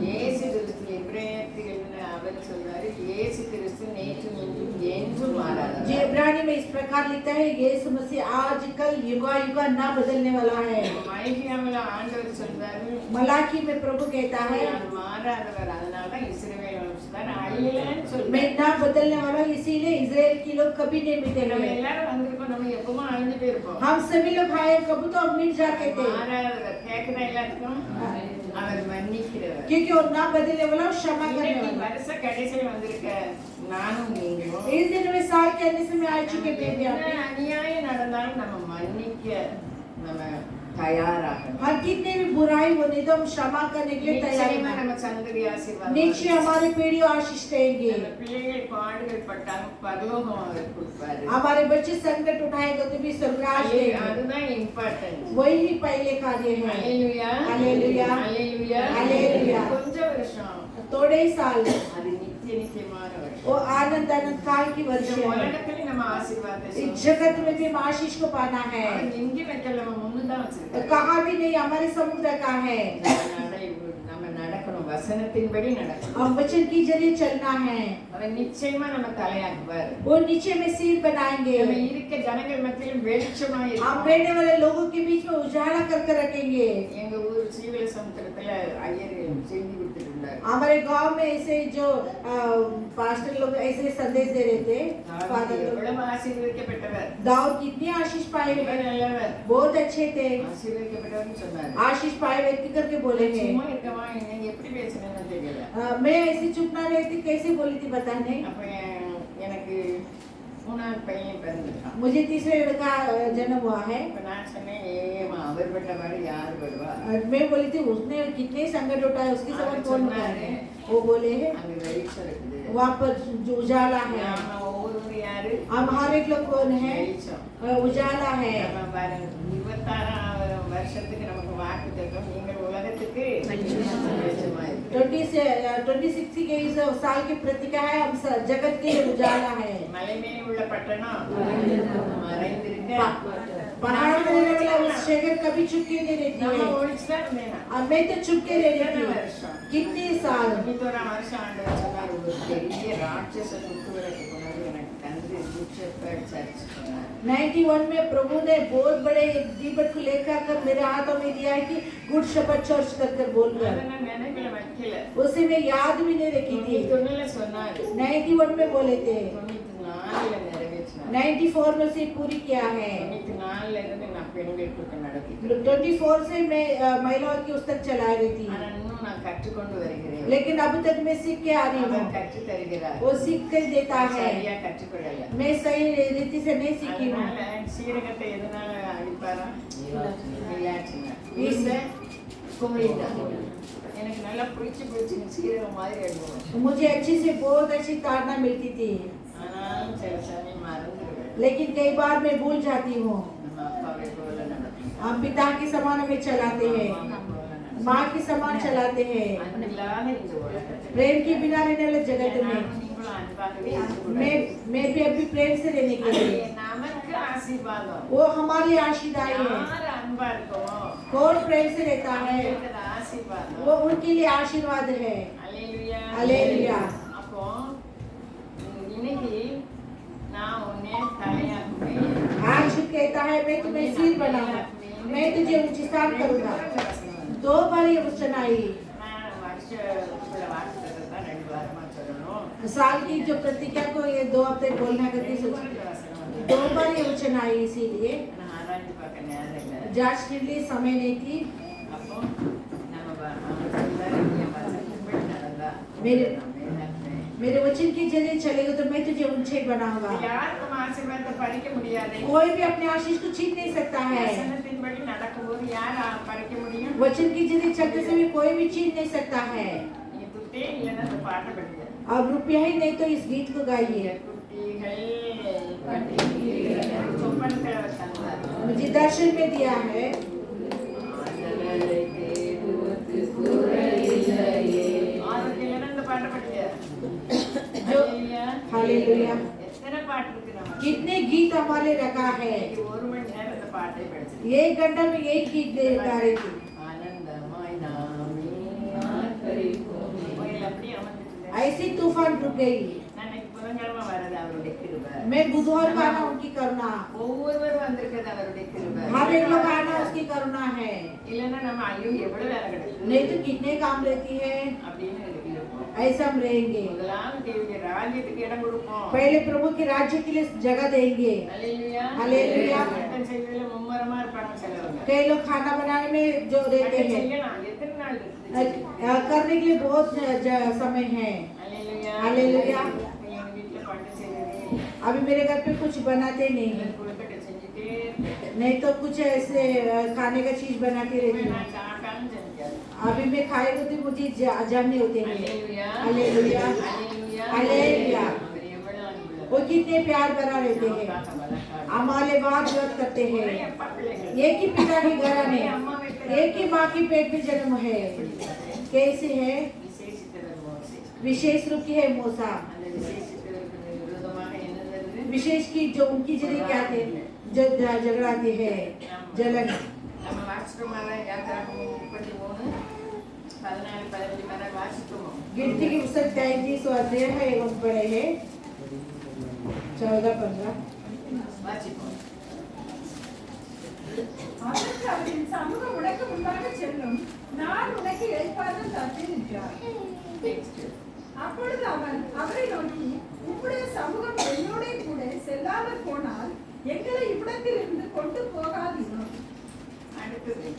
இயேசு கிறிஸ்து எபிரேயத்தில் அவர் சொல்றாரு இயேசு கிறிஸ்து நேற்றும் இன்றும் என்றும் மாறாதவர். जो इब्रानी में इस प्रकार लिखता है यीशु मसीह आज कल युगा युगा ना बदलने वाला है. மல்கியாமில் ஆண்டவர் சொல்றாரு मलाकी में प्रभु कहता है அவர் மாறாதவர். அதனால தான் இஸ்ரவேல் வம்சத்தார் அழியலன்னு சொல்றாரு. मैं ना बदलने वाला हूं, इसीलिए इजराइल के लोग कभी नहीं நம்ம मिटेंगे. எல்லாரும் வந்திருக்கோம், நம்ம எப்பவும் அழிஞ்சு போயிருப்போம். हम सभी लोग आए कभी तो हम मिट जाते थे. மாறாதவர் கேட்குற எல்லாத்துக்கும் அவர் மன்னிக்கிறவர். क्योंकि वो ना बदलने वाला वो क्षमा करने இன்னைக்கு वाला. வருஷ கடைசியில் வந்திருக்க நானும் நீங்களும் इस दिन में साल के अंत से मैं आ चुके बेबी என்ன आपके. அநியாயம் நடந்தாலும் நம்ம மன்னிக்க நம்ம தயாராகணும். हम कितने भी बुराई वो निदम क्षमा करने के लिए तैयार நிச்சயமா है। நம்ம சந்ததி ஆசீர்வாதம் निश्चय हमारे पीढ़ी आशीष देंगे। நம்ம பிள்ளைகள் பாடுகள் பட்டாலும் பரலோகம் அவர் கொடுப்பாரு हमारे बच्चे संकट उठाएगा तो भी स्वर्गराज देंगे। அதுதான் இம்பார்ட்டன்ட் वही पहले कार्य है। ஹalleluya हालेलुया ஹalleluya हालेलुया। கொஞ்ச வருஷம் थोड़े ही साल அது நித்தியமான வருஷம் वो आनंद आनंद काल की वर्ष இந்த है। உலகத்துல நம்ம ஆசீர்வாதத்தை इस जगत में भी हम आशीष को पाना है। எங்க வைக்கல நம்ம முன்னதான் வச்சிருக்கோம் कहाँ भी नहीं, हमारे समुद्र का है। நம்ம நடக்கணும் வசனத்தின்படி நடக்கணும் हम वचन की जरिए चलना है। அவன் நிச்சயமா நம்ம தலையாக்குவார் वो नीचे में सिर बनाएंगे। நம்ம இருக்க ஜனங்கள் மத்தியிலும் வெளிச்சமா हम இருக்கும் रहने वाले लोगों के बीच में उजाला कर रखेंगे। எங்க ஊர் சீவல சமுத்திரத்துல ஐயர் செய்தி கொடுத்துட்டு இருந்தார் हमारे गांव में ऐसे जो पास्टर लोग ऐसे संदेश दे रहे थे। फादर लोग எவ்வளவு ஆசீர்வதிக்கப்பட்டவர் दाऊद कितने आशीष पाए இவர் हैं, நல்லவர் बहुत अच्छे थे। ஆசீர்வதிக்கப்பட்டவர்னு சொன்னார் आशीष पाए व्यक्ति करके बोले हैं। சும்மா இருக்கமா நீங்க எப்படி பேசுனேன்னு தெரியல मैं ऐसे चुप ना रही थी, कैसे बोली थी पता नहीं। அப்ப எனக்கு மூணாவது பையன் பிறந்துட்டான் मुझे तीसरे लड़का जन्म हुआ है। இப்ப நான் சொன்னேன் ஏமா அவர் பட்ட மாதிரி யார் வருவா मैं बोली थी उसने कितने संकट उठाए, उसके समान कौन उठाए। वो बोले हैं அங்க வெளிச்சம் இருக்குது वहाँ पर जो उजाला है। நாம ஒவ்வொரு யாரு हम हर एक लोग कौन है, வெளிச்சம் उजाला है। நம்ம பாருங்க 26 வருஷத்துக்கு நமக்கு வாக்கு தத்துவம் நீங்கள் உலகத்துக்கு வெளிச்சமா இருக்கு 26 साल की प्रतिज्ञा है, हम जगत के लिए उजाला है। மலை மேலே உள்ள பட்டணம் மறைந்திருக்க पहाड़ में रहने वाला उस शहर कभी चुपके नहीं रहती நம்ம है। ஓடிச்சுதான் இருந்தேன் और मैं तो चुपके रह रही थी। வருஷம் कितने साल 91 வருஷம் ஆண்டவர் சொன்னார் ஒரு பெரிய ராட்சச குத்துவிளக்கு கொண்டாந்து எனக்கு தந்து குட் சர்ச் சொன்னார் 91 में प्रभु ने बहुत बड़े दीपक को लेकर कर मेरे हाथों में दिया है कि गुड शपथ चर्च कर बोलकर। அதை நான் நினைவுல வைக்கல उसे मैं याद भी नहीं रखी थी। 91 சொன்னார் 91 में बोले थे, 94 நிறைவேற்றினார் 94 में से पूरी किया है। 94 இருந்து நான் பெண்களுக்கு நடத்திட்டு 24 से मैं महिलाओं की पुस्तक चला रही थी, ஆனா இன்னும் நான் கற்றுக்கொண்டு வருகிறேன் लेकिन अभी तक मैं सीख के आ रही அவர் हूँ। கற்று தருகிறார் वो सीख कर देता है, சரியா கற்றுக்கொள்ளல मैं सही रीति से नहीं सीखी हूँ। அதனால சீரகத்தை எதனால அடிப்பாரா விளையாட்டுங்க வீச குமிழிட்டாங்க எனக்கு நல்லா பிடிச்சு சீரகம் மாதிரி அடிப்போம் मुझे अच्छी से बहुत अच्छी ताड़ना मिलती थी, ஆனாலும் சில சமயம் மறந்துடுவேன் लेकिन कई बार मैं भूल जाती हूँ। நம்ம அப்பாவை போல நடக்கும் हम पिता के समान में चलाते हैं, माँ के समान चलाते हैं। அன்பில்லாத இந்த உலகத்தில் प्रेम के बिना रहने वाले जगत में நீங்களும் अनबाகவே இருக்கக்கூடாது. मैं भी अभी प्रेम से रहने के அது लिए, நமக்கு ஆசீர்வாதம் वो हमारे आशीर्वाद है। யார் அன்பா இருக்கோமோ कौन प्रेम से रहता है, அவங்களுக்கு அது ஆசீர்வாதம் वो उनके लिए आशीर्वाद है। அல்லேலூயா அல்லேலூயா. அப்போ இன்னைக்கு நான் உன்னை தலையாக்குவேன் आज कहता है मैं तुम्हें सिर बनाऊंगा, मैं तुझे ऊंची स्थान करूंगा। 2 बार ये वचन आई। நான் வருஷத்துக்குள்ள வாக்குத்தத்தத்தை தான் 2 வாரமா சொல்லணும் साल की जो प्रतिज्ञा को ये 2 हफ्ते बोलना करके सोची, 2 बार ये वचन आई, इसीलिए நான் ஆராய்ச்சி பார்க்க நேரம் இல்லை जांच के लिए समय नहीं थी। அப்போ நம்ம நடந்தா मेरे- மேலாக்குவேன் मेरे वचन के जरिए चलेगा तो मैं तुझे ऊंचे बनाऊंगा। யாருக்கும் ஆசீர்வாதத்தை பறிக்க முடியாது कोई भी अपने आशीष को छीन नहीं सकता है। வசனத்தின்படி நடக்கும்போது யார் பறிக்க முடியும் वचन के जरिए चलते समय कोई भी छीन नहीं सकता है। நீ துட்டே இல்லைன்னா அந்த பாட்டை படிக்க अब रुपया ही नहीं तो इस गीत को गाइए। मुझे दर्शन में दिया है, जो हालेलुया। कितने गीत हमारे रखा है, 1 घंटा में 1 गीत दे गा रही थी। ऐसी तूफान रुक गई। मैं बुधवार को आना उनकी करुणा, ஒவ்வொருவர் வந்திருக்கிறது அவருடைய கிருபை हर एक लोग आना उसकी करुणा है। இல்லைன்னா நம்ம ஐயோ எவ்வளவு வேலை கிடைக்கும் नहीं तो कितने काम रहती है, அப்படின்னு இருப்போம் ऐसा हम रहेंगे। முதலாவது தேவனுடைய ராஜ்யத்துக்கு இடம் கொடுப்போம் पहले प्रभु के राज्य के लिए जगह देंगे। அல்லேலூயா அல்லேலூயா. யுத்தம் செய்வதில் மும்மரமா இருப்பாங்க சிலவங்க कई लोग खाना बनाने में जो रहते அதை हैं, செய்யலாம் எத்தனை நாள் இருக்குது करने के लिए बहुत समय है। அல்லேலூயா அல்லேலூயா. எங்க வீட்டுல பட்டு செய்யறது अभी मेरे घर पे कुछ बनाते नहीं, கொழுக்கட்டை செஞ்சுட்டே இருப்பேன் नहीं तो कुछ ऐसे खाने का चीज बनाती रहती हूँ। நான் சாப்பிட்டாலும் अभी मैं खाएगा तो मुझे जानने होते हैं। Hallelujah hallelujah hallelujah hallelujah. அவர் எவ்வளவு அன்புள்ளவர். वो कितने प्यार भरा रहते हैं, நமக்காக வளர்த்தார். हमारे बात व्रत करते ஒரே हैं। அப்பா பிள்ளைகள். एक ही पिता के घर ஒரே में, அம்மா வீட்டில் एक ही माँ की पेट में जन्म है। कैसे है? விசேஷித்தவர் மோசே. विशेष रूप की है मूसा। அந்த விசேஷித்தவருக்கு விரோதமாக என்ன நடந்தது? विशेष की जो उनकी जरिए क्या थे, जो झगड़ाते हैं, जलन। நம்ம வாசிட்டோமால யாத்திராகமம் 33 14 15 மேல வாசிட்டோம். गिनती की पुस्तक 33 अध्याय है एवं पढ़े हैं 14-15। வாசிப்போம். அதற்கு அவரின் சமூகம் உனக்கு முன்பாக செல்லும், நான் உனக்கு இளைப்பாறுதல் தருவேன் என்றார். நெக்ஸ்ட். அப்பொழுது அவன் அவரை நோக்கி, உம்முடைய சமூகம் என்னோட கூட செல்லாமல் போனால் எங்களை இவ்விடத்திலிருந்து கொண்டு போகாதீரும். அடுத்தது.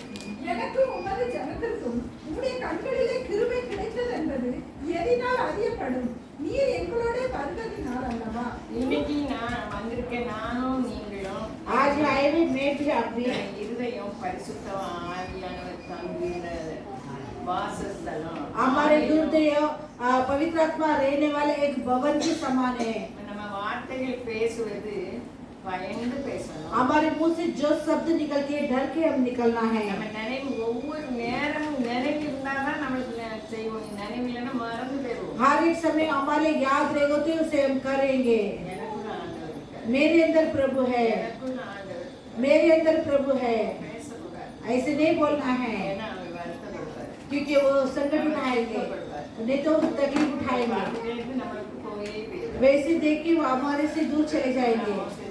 எனக்கும் உமது ஜனத்திற்கும் உம்முடைய கண்களிலே கிருபை கிடைத்தது என்பது எதினால் அறியப்படும்? நீர் எங்களோட வருவதினால் அல்லவா? இன்னைக்கு நான் வந்திருக்கேன், நானும் நீங்களும் आज आए हुए मैं भी आप भी। இருதயம் பரிசுத்த ஆவியானவர் தங்குகிற வாசஸ்தலம். हमारे हृदय पवित्र आत्मा रहने वाले एक भवन के समान है। நம்ம வார்த்தைகள் பேசுவது பயந்து பேசணும். हमारे मुंह से जो शब्द निकलती है डर के हम निकलना है। நம்ம நினைவு ஒவ்வொரு நேரமும் நினைவு இருந்தாதான் நம்மளுக்கு செய்வோம். நினைவு இல்லைன்னா மறந்து போயிடுவோம். हर एक समय हमारे याद रहेगा तो उसे हम करेंगे। எனக்குள்ள ஆண்டவர் இருக்கார். मेरे अंदर प्रभु है, எனக்குள்ள ஆண்டவர் मेरे अंदर प्रभु है। பேசக்கூடாது. ऐसे नहीं बोलना है, ஏன்னா அவர் வருத்தப்படுவார். क्योंकि वो संकट उठाएंगे, नहीं तो तकलीफ उठाएंगे। வாழ்க்கையிலிருந்து நம்மளுக்கு போயே போயிடும். वैसे देख के वो हमारे से दूर चले जाएंगे।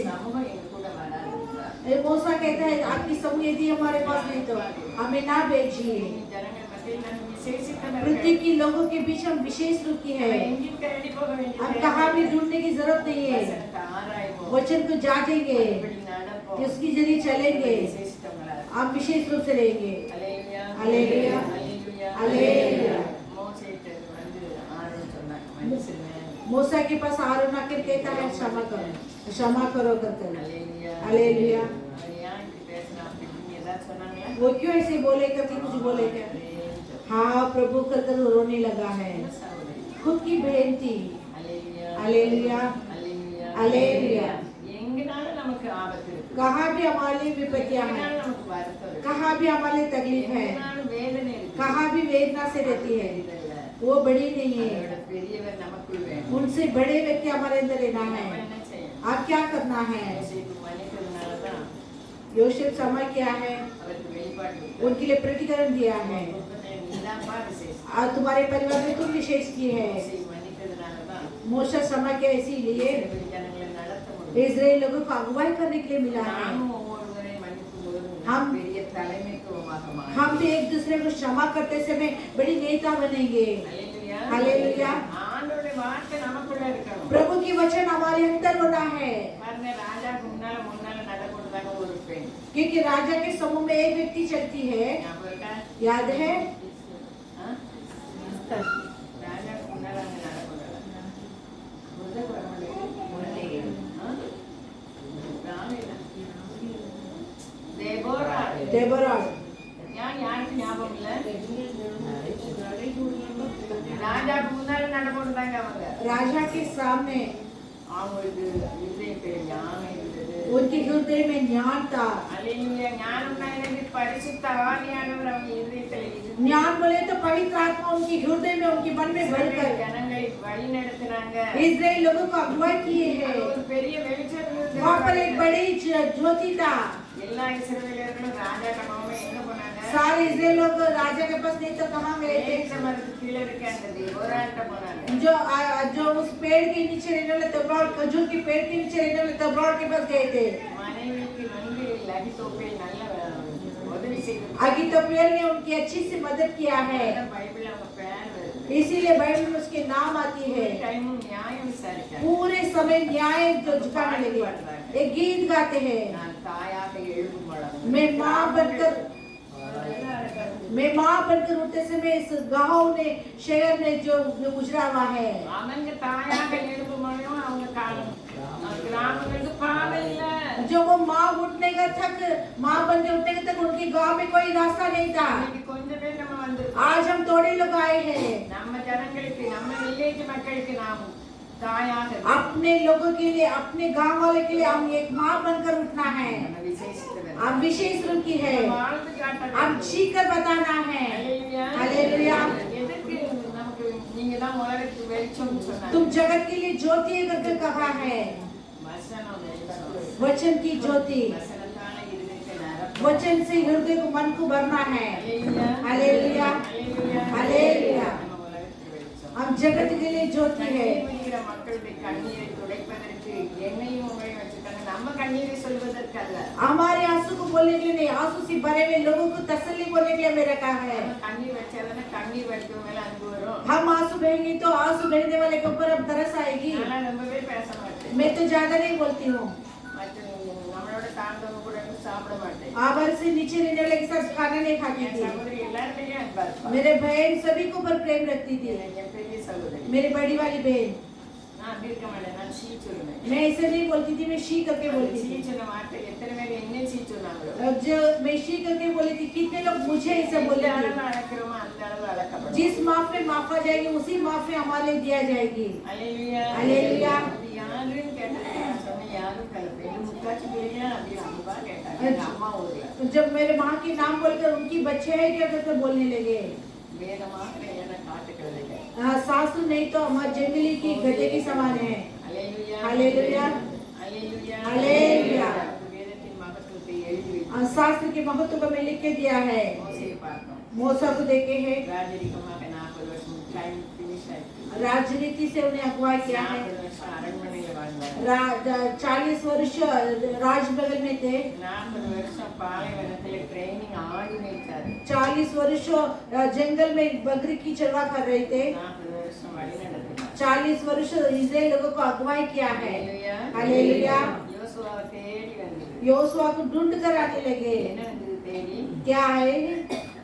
சமூகம் எங்க கூட வராது. मूसा कहता है आपकी समूह यदि हमारे पास नहीं तो हमें ना भेजिए। ஜனங்கள் மத்தியில் நாம் விசேஷித்தவர்கள். पृथ्वी के लोगों के बीच हम विशेष रूप की है। எங்கேயும் தேடி போக வேண்டியது हम कहाँ भी ढूंढने की जरूरत नहीं है। வசனத்தை ஆராய்வோம். वचन को जांचेंगे, இப்படி நடப்போம். कि उसके जरिए चलेंगे, விசேஷித்தவர்களாக. हम विशेष रूप से रहेंगे। அல்லேலூயா. அல்லேலூயா. அல்லேலூயா. அல்லேலூயா. மோசேட்டு வந்து ஆரோன் சொன்னாங்க, மனுஷனே. मूसा के पास आरोन आकर कहता है क्षमा करो, क्षमा करो कर। அல்லேலூயா. அல்லேலூயா. அவர் ஏன் இப்படி பேசினா அப்படின்னு ஏதாவது சொன்னாங்களா? वो क्यों ऐसे बोले करके कुछ बोले क्या? हाँ प्रभु कर रोने लगा है। खुद की बहन थी। அல்லேலூயா. அல்லேலூயா. அல்லேலூயா. அல்லேலூயா. எங்கனாலும் நமக்கு ஆபத்து இருக்கு. कहाँ भी हमारे लिए विपत्तियां हैं, எங்கனாலும் நமக்கு வருத்தம் இருக்கு. कहाँ भी हमारे लिए तकलीफ है, எங்கனாலும் வேதனை இருக்கு. कहाँ भी वेदना से रहती है, वो बड़ी नहीं है। அதோட பெரியவர் நமக்குள் வேணும். उनसे बड़े व्यक्ति हमारे अंदर रहना நம்ம है। என்ன செய்யணும்? आप क्या करना है? யோசேப்பு மன்னித்ததுனால தான் योसेफ समय क्या है, அவருக்கு வெளிப்பாடு கொடுத்தார். उनके लिए प्रतिकरण दिया है। நீதான்ப்பா விசேஷம். और तुम्हारे परिवार में तुम विशेष की है। யோசேப்பு மன்னித்ததுனால தான் मूसा समय के इसीलिए இஸ்ரவேல் ஜனங்களை நடத்த முடியும். इजराइल लोगों को अगुवाई करने के लिए मिला है। நானும் ஒவ்வொருவரையும் மன்னிக்கும் போது हम- பெரிய தலைமைத்துவமாக மாறும். हम भी एक दूसरे को क्षमा करते समय बड़ी नेता बनेंगे। அல்லேலூயா. அல்லேலூயா. ஆண்டவருடைய வார்த்தை நமக்குள்ள இருக்கணும். प्रभु की वचन हमारे अंदर होना है, பாருங்க, ராஜாக்கு முன்னால நடக்கிறதாக ஒரு பெண். क्योंकि राजा के समूह में एक व्यक्ति चलती है। ஞாபகம் இருக்கா? याद है? ஆ? ராஜாக்கு முன்னால அங்க நடக்கிறதா? முதல் வரமாட்டேங்குது. ஆ? ராணில. தேபோரா. डेबोरा। யாருக்கு ஞாபகம் இல்ல? ராஜாக்கு முன்னால நடக்கிறதாங்க அவங்க. राजा के सामने அவங்களுக்கு இதயத்துல ஞானம் இருந்தது. उनके हृदय में ज्ञान था। அல்லேலூயா. ஞானம்னா என்னது? பரிசுத்த ஆவியானவர் அவங்க இதயத்துல இருந்து ज्ञान बोले तो पवित्र आत्मा उनके हृदय में, उनके मन में भरकर ஜனங்களை வழி நடத்தினாங்க. इजराइल लोगों को अगुवाई किए हैं। ஒரு பெரிய வெளிச்சம் இருந்தது. वहाँ पर एक बड़ी ज्योति था। எல்லா இஸ்ரவேலர்களும் ராஜா கனவுமே எங்க போனாங்க? सारे इजराइल लोग राजा के पास नहीं तो कहाँ गए थे? பேரிச்ச மரத்துக்கு கீழே இருக்க அந்த தேவராட்ட போனாங்க. जो उस पेड़ के नीचे रहने वाले तबरार, खजूर के पेड़ के नीचे रहने वाले तबरार के पास गए थे। மனைவிக்கு நன்மையில் அகித்தோப்பேல் நல்ல உதவி செய்து अहीतोपेल ने उनकी अच्छी से मदद किया है, பைபிள் அவங்க பேர் வருது. इसीलिए बाइबल में उसके नाम आती है। டைமும் நியாயம் விசாரிக்காங்க. पूरे समय न्याय जो झुकाने लगे, एक गीत गाते हैं, நான் தாயாக எழுதும் பொழுது मैं माँ बनकर मैं माँ बनकर उठते समय इस गांव ने शहर ने जो गुजरा हुआ है அவனுக்கு தாயாக எழுப்புமோ அவங்க கிராமங்களுக்கு பாதை இல்ல जो वो माँ उठने का तक माँ बन के उठने के तक उनके गांव में कोई रास्ता नहीं था இன்னைக்கு கொஞ்சம் பேர் நம்ம வந்திருக்கோம் आज हम थोड़े लोग आए हैं நம்ம ஜனங்களுக்கு நம்ம வில்லேஜ் மக்களுக்கு நாம் தாயாக अपने लोगों के लिए अपने गांव वाले के लिए हम एक माँ बनकर उठना है நம்ம விசேஷித்தவர் हम विशेष रूप की है வாழ்ந்து காட்ட हम जी कर बताना है हालेलुया எதுக்கு நமக்கு நீங்க தான் உலகத்துக்கு வெளிச்சம்னு சொன்னாங்க तुम जगत के लिए ज्योति करके कहा है வசனம் வெளிச்சம் वचन की ज्योति வசனத்தால இருதயத்தை நிரப்ப वचन से हृदय को मन को भरना है हालेलुया हालेलुया நம்ம உலகத்துக்கு வெளிச்சம் हम जगत के लिए ज्योति है கண்ணீர் மக்களுடைய கண்ணீரை துடைப்பதற்கு என்னையும் உங்களையும் வச்சுட்டாங்க நம்ம கண்ணீரை சொல்வதற்கு அல்ல हमारे आंसू को बोलने के लिए नहीं आंसू से भरे हुए लोगों को तसल्ली बोलने के लिए हमें रखा है நம்ம கண்ணீர் வச்சாதானே கண்ணீர் வடிக்கும் மேல அன்பு வரும் हम आंसू बहेंगे तो आंसू बहने वाले के ऊपर अब तरस आएगी நான் ரொம்பவே பேச மாட்டேன் मैं तो ज्यादा नहीं बोलती हूँ மற்ற நம்மளோட தாழ்ந்தவங்க கூட சாப்பிட மாட்டேன் आवर से नीचे रहने वाले के साथ खाना नहीं खाती என் थी சகோதரி எல்லாருமே அன்பா இருப்பா मेरे बहन सभी को ऊपर प्रेम रखती थी என் பெரிய சகோதரி मेरी बड़ी वाली बहन நான் அப்படி இருக்க மாட்டேன் நான் சீ சொல்லுவேன் मैं ऐसे नहीं बोलती थी मैं शी करके बोलती சீ थी சொன்ன வார்த்தை எத்தனை பேர் என்ன சீ சொன்னாங்களோ अब जो मैं शी करके बोली थी कितने लोग मुझे ऐसे बोले எந்த थे அளவு அளக்கிறோமோ அந்த அளவு அளக்கப்படும் जिस माप में मापा जाएगी उसी माप में हमारे लिए दिया जाएगी அல்லேலூயா அல்லேலூயா. அது யாருன்னு கேட்டது நான் சொன்னேன் யாரும் கலப்பேன் முக்காச்சு பேரியா அப்படி அன்பா கேட்டாங்க எங்க அம்மா ஊர்ல जब मेरे माँ के नाम बोलकर उनकी बच्चे है क्या करके बोलने लगे வேத மாத்திரம் என்ன காட்டுக்கிறது இல்லை सासू नहीं तो हमारे जंगली की गधे की समान है அல்லேலூயா அல்லேலூயா. அல்லேலூயா அல்லேலூயா. வேதத்தின் மகத்துவத்தை எழுதி வைத்து शास्त्र के महत्व को मैं लिख के दिया है மோசேயை பார்த்தோம் मूसा को देखे हैं ராஜரிகமாக 40 வருஷம் டைம் ஃபினிஷ் ஆயிடுச்சு राजनीति से उन्हें अगुवाई किया है 40 வருஷம் அரண்மனையில வாழ்ந்தார் 40 वर्ष राजमहल में थे 40 வருஷம் பாலைவனத்துல ட்ரைனிங் ஆடி மேய்ச்சாரு 40 वर्ष जंगल में बकरी की चरवा कर रहे थे 40 வருஷம் வழி நடத்தினார் 40 वर्ष इस्राएल लोगों को अगुवाई किया है அல்லேலூயா हालेलुया யோசுவாவை தேடி வந்தது योशुआ को ढूंढ कर आने लगे என்ன வந்தது தேடி क्या है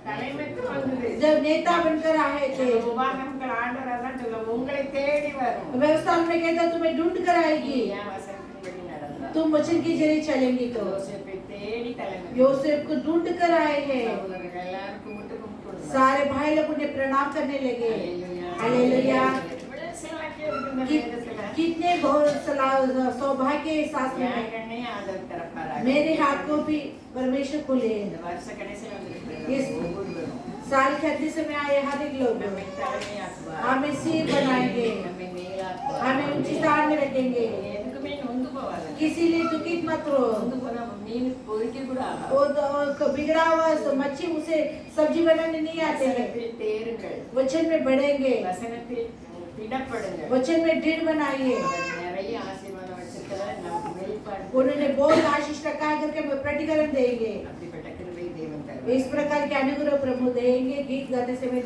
தலைமைக்கு வந்தது जब नेता बनकर आए थे உபாகமங்கள் ஆண்டவரா தான் சொல்ல உங்களை தேடி வரும் व्यवस्था में कहता तुम्हें ढूंढ कर आएगी ஏன் வசனத்தின்படி நடந்தார் तुम वचन की जरिए चलेंगी तो யோசேப்பை தேடி தலைமை योसेफ को ढूंढ कर आए हैं சகோதரர்கள் எல்லாருக்கும் முட்டு கும்பிட்டு सारे भाई लोग उन्हें प्रणाम करने लगे हालेलुया இவ்வளவு சிலாக்கியம் இருக்கு இந்த कि- வேதத்துல. कितने बहुत सौभाग्य के साथ में என் கண்ணே ஆதரவு தரப்பாராக. मेरे हाथ को भी परमेश्वर खोले இந்த வருஷ கடைசியில வந்திருக்கிற Yes. ஒவ்வொருவரும் साल के अंत समय आए हर एक लोग நம்மை தலைமையாக்குவார். हमें सिर बनाएंगे நம்மை மேலாக்குவார். हमें ऊंची स्थान में रखेंगे எதுக்குமே நொந்து போவாது. किसी लिए दुखित मत रहो நொந்து போனா மீன் பொறிக்க கூட ஆகாது. वो बिगड़ा हुआ मच्छी उसे सब्जी बनाने नहीं आते हैं வசனத்தில் தேருங்கள். वचन में बढ़ेंगे வசனத்தில் திடப்படுங்கள். वचन में दृढ़ बनाइए அவர் நிறைய ஆசீர்வாதம் வச்சிருக்கிறார். நமக்கு வெளிப்பாடு. उन्होंने बहुत आशीष रखा है करके प्रतिकरण देंगे அப்படிப்பட்ட கிருபை தேவன் தருவார். इस प्रकार के अनुग्रह प्रभु देंगे गीत गाने से मैं